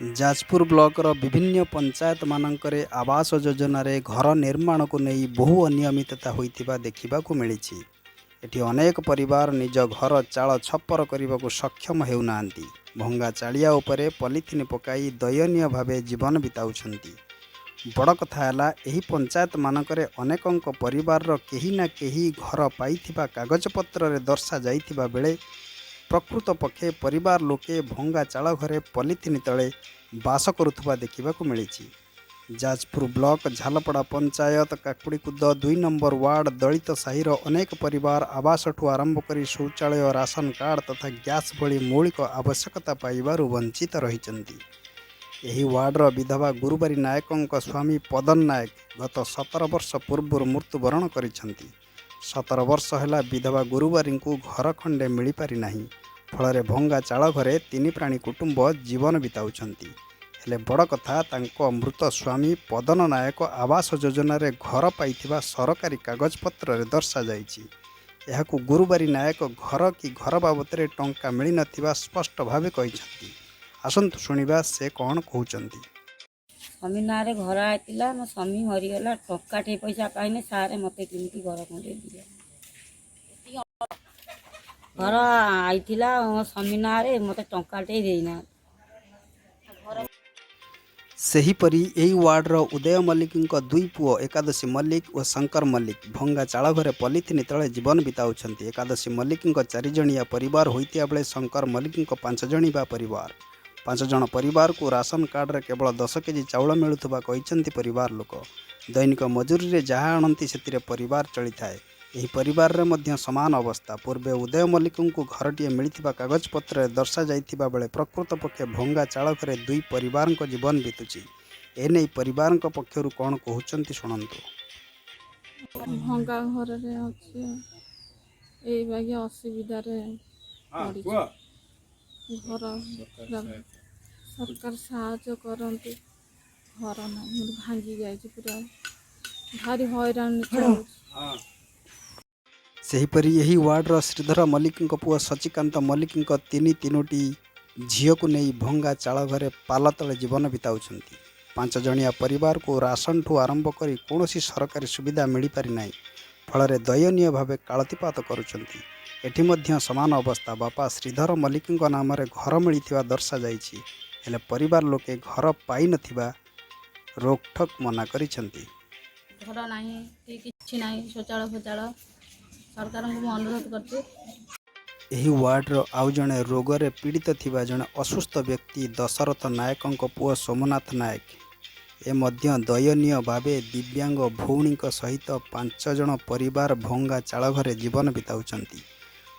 Jajpur blocker विभिन्न पंचायत मानकरे आवास योजन घर निर्माण को नहीं बहु अनियमितता होइतिबा देखिबाकु मिलिछि। एठी अनेक परिवार निज घर चाल छप्पर करने को सक्षम हेउनांती। भंगा चालिया उपरे पॉलिथिन पकाई दयनीय भावे जीवन बिताउछंती। बड़ कथा है एही पंचायत मानकरे अनेकंक परिवार केही ना केही घर पाइथिबा कागजपत्र दर्शा जाइथिबा बेले प्रकृत पक्षे परिवार लोके भंगा चाल घरे पॉलिथिन तले बास करुवा देखा मिली। Jajpur block Jhalpada panchayat Kakudikud 2 number ward दलित साहिर अनेक परिवार आवास ठू आरंभ कर शौचालय राशन कार्ड तथा गैस भली मौलिक आवश्यकता पाइबारु वंचित रहिचंती। एही वार्डर विधवा गुरुबारी नायक स्वामी पदन नायक गत 17 वर्ष पूर्व मृत्युवरण करिसेंती। 17 वर्ष है विधवा गुरुबारी को घर खंडे मिल पारि नाही। फल भंगा चाल घरे 3 प्राणी कुटुंब जीवन बिताउछंती। हेले बड़ कथा तांको मृत स्वामी पदन नायक आवास योजन घर पाइथिबा सरकारी कागजपत्र दर्शा जाइछि। एहाकु गुरुबारी नायक घर कि घर बाबद टंका मिल नथिबा स्पष्ट भावे कहिसंती। आसंतु शुणिबा से कौन कहउचंती। स्वामी ना रे घर आइला मो स्वामी मरीगला टक्का टे पैसा पाइने सारे मते केमती घर खंडे दिए घर आइला मो स्वामी ना रे मते टक्का टे देना। सेहीपरि एही वार्डर उदय मल्लिक 2 पुओ एकादशी मल्लिक और शंकर मल्लिक भंगा चाल घरे पॉलिथिन तले जीवन बिताउछंती। एकादशी मल्लिक 4 जणिया परिवार होइतिया बेले शंकर मल्लिक 5 जणिबा परिवार। 5 जण परिवार को राशन कार्ड रे केवल 10 केजी चाउल मिलुथबा कहिसंती परिवार लोक। दैनिक मजूरी रे जहाँ आणंती सेतिरे परिवार चली थाए। एही परिवार रे मध्य समान अवस्था। पूर्वे उदय मल्लिक को घरटीए मिलिथिबा कागजपत्र दर्शा जाइथिबा बेले प्रकृत पक्षे भंगा चाल घरे 2 परिवार जीवन बीतुची। एने परिवार पक्षर कौन कहउचंती शुणंतु। भंगा घर रे अछि एई बागे असुविधा रे घर सरकार साहाय्य करते घर ना भांगी जाए पूरा भारी हैरान। सेहीपरि एही वार्डर श्रीधर मल्लिक पुआ शशिकांत मल्लिक 3 झील को नहीं भंगा चाल घरे पाल तले जीवन बिताउछंती। 5 जणिया परिवार को राशन ठू आरंभ कर कौन सरकारी सुविधा मिल पारि नाही। फल दयनीय भावे कालतीपात करुछंती। एठी मध्य समान अवस्था। बापा श्रीधर मल्लिक नाम घर मिलथिबा दर्शा जाइछि। हेले परिवार लोके घर पाई नथिबा रोकठोक मना करिसेंती। घर नाही कि किछि नाही शौचालय फौचालय सरकार को अनुरोध करते। एही वार्डर आउ जणे रोगरे पीड़ित थिबा जणे असुस्थ व्यक्ति दशरथ नायक पुओ सोमनाथ नायक ए मध्य दयनीय भावे दिव्यांग भौणी सहित 5 जण परिवार भंगा चाल घरे जीवन बिताउछंती।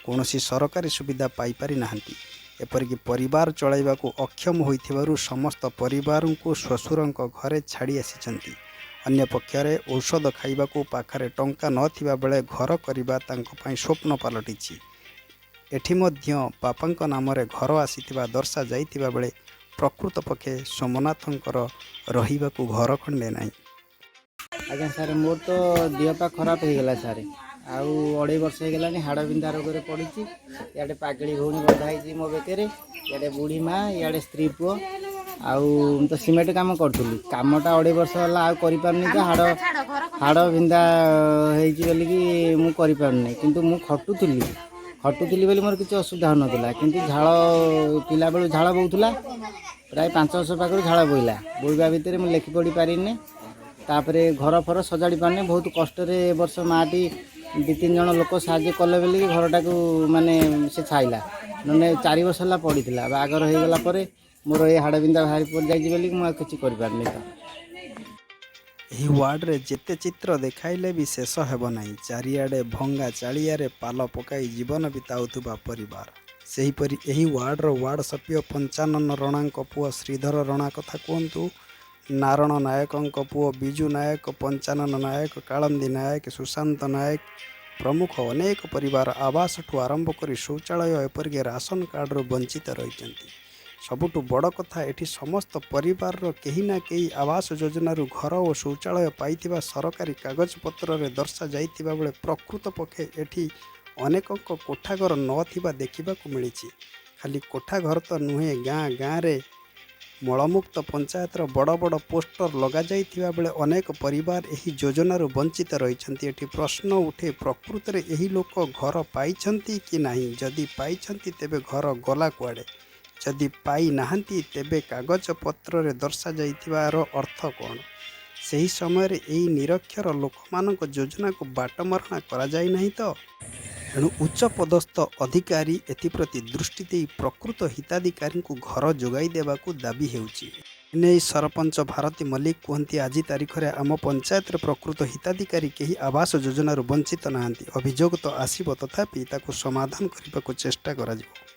कौनसी सरकारी सुविधा पाई पारि नाहंती। एपरिक परिवार चलाइबा को अक्षम होइथिबारु समस्त परिवार को श्वशुर घरे छाड़ी आसिछंती। अन्य पक्षरे औषध खाइबा को पाखरे टंका नथिबा बेले घर करिबा तांको पई स्वप्न पलटिछि। एठी मध्य बापांक नाम घर आसीथिबा दर्शा जाइथिबा बेले प्रकृत पक्षे सोमनाथंकर रहिबाकू घर खंडे नाही। आज्ञा सारे मोर तो देहपा खराब हो गला सारे आउ 2.5 वर्ष हो गलानी हाड़ बिंधा रोग पड़ी। इे पागड़ी भौणी बधा हो मो बेके इे बुढ़ी माँ इे स्त्री पुओ आउ तो सीमेंट काम करूँ कामटा 2.5 वर्ष है आउ कर हाड़ बिंधा बोलिकी मुझे किंतु मु खटुली बोली मोर किसी असुविधा हो नाला कि झाड़ पिला बेलू झाड़ बोला प्राय 5 वर्ष पाखु झाड़ बोला बोईबा भितर मुझे लेखि पढ़ी पारिनी। तापरे घर फर सजाड़ी पारने बहुत कष्ट वर्ष माटी 2-3 जन लोक साहाଯ୍य कले बोलिकी घरटा को माने से छाइला नने 4 वर्ष है पड़ी बागर हो गला मोर ये हाड़ बिंधा बाहरी पड़ जाइए मुझे किसी कर एही वार्ड रे जेते चित्र देखाइले भी शेष हेब नाही। चारिआडे भंगा चालिया पाल पकाई जीवन बिताउथुबा परिवार। सेहीपरि एही वार्डर वार्ड सभ्य 55 रणांक पुओ श्रीधर रणा कथा कहतु। नारायण नायक पुओ बिजू नायक 55 नायक कालंदी नायक सुशांत नायक प्रमुख अनेक परिवार आवास ठू आरंभ कर शौचालय एपरिक राशन कार्ड वंचित रही। सबुठु बड़ कथा एठी समस्त परिवार केही ना केही आवास योजना घर और शौचालय पाइथिबा सरकारी कागजपत्र दर्शा जाइथिबा बेले प्रकृत पक्षे एठी अनेक कोठाघर नथिबा देखिबाकू मिलिछि। खाली कोठाघर तो नुहे गाँ गाँव ମଳମୁକ୍ତ ପଞ୍ଚାୟତର ବଡ଼ ବଡ଼ ପୋଷ୍ଟର ଲଗାଯାଇଥିବା ବେଳେ ଅନେକ ପରିବାର ଏହି ଯୋଜନାରୁ ବଞ୍ଚିତ ରହିଛନ୍ତି। ଏଠି ପ୍ରଶ୍ନ ଉଠେ, ପ୍ରକୃତରେ ଏହି ଲୋକ ଘର ପାଇଛନ୍ତି କି ନାହିଁ? ଯଦି ପାଇଛନ୍ତି ତେବେ ଘର ଗଲା କୁଆଡ଼େ? ଯଦି ପାଇନାହାନ୍ତି ତେବେ କାଗଜପତ୍ରରେ ଦର୍ଶାଯାଇଥିବାର ଅର୍ଥ କ'ଣ? ସେହି ସମୟରେ ଏହି ନିରକ୍ଷର ଲୋକମାନଙ୍କ ଯୋଜନାକୁ ବାଟମାରଣା କରାଯାଇନାହିଁ ତ? ଏଣୁ ଉଚ୍ଚପଦସ୍ଥ ଅଧିକାରୀ ଏଥିପ୍ରତି ଦୃଷ୍ଟି ଦେଇ ପ୍ରକୃତ ହିତାଧିକାରୀଙ୍କୁ ଘର ଯୋଗାଇ ଦେବାକୁ ଦାବି ହେଉଛି। ଏନେଇ ସରପଞ୍ଚ ଭାରତୀ ମଲ୍ଲିକ କୁହନ୍ତି, ଆଜି ତାରିଖରେ ଆମ ପଞ୍ଚାୟତରେ ପ୍ରକୃତ ହିତାଧିକାରୀ କେହି ଆବାସ ଯୋଜନାରୁ ବଞ୍ଚିତ ନାହାନ୍ତି। ଅଭିଯୋଗ ତ ଆସିବ, ତଥାପି ତାକୁ ସମାଧାନ କରିବାକୁ ଚେଷ୍ଟା କରାଯିବ।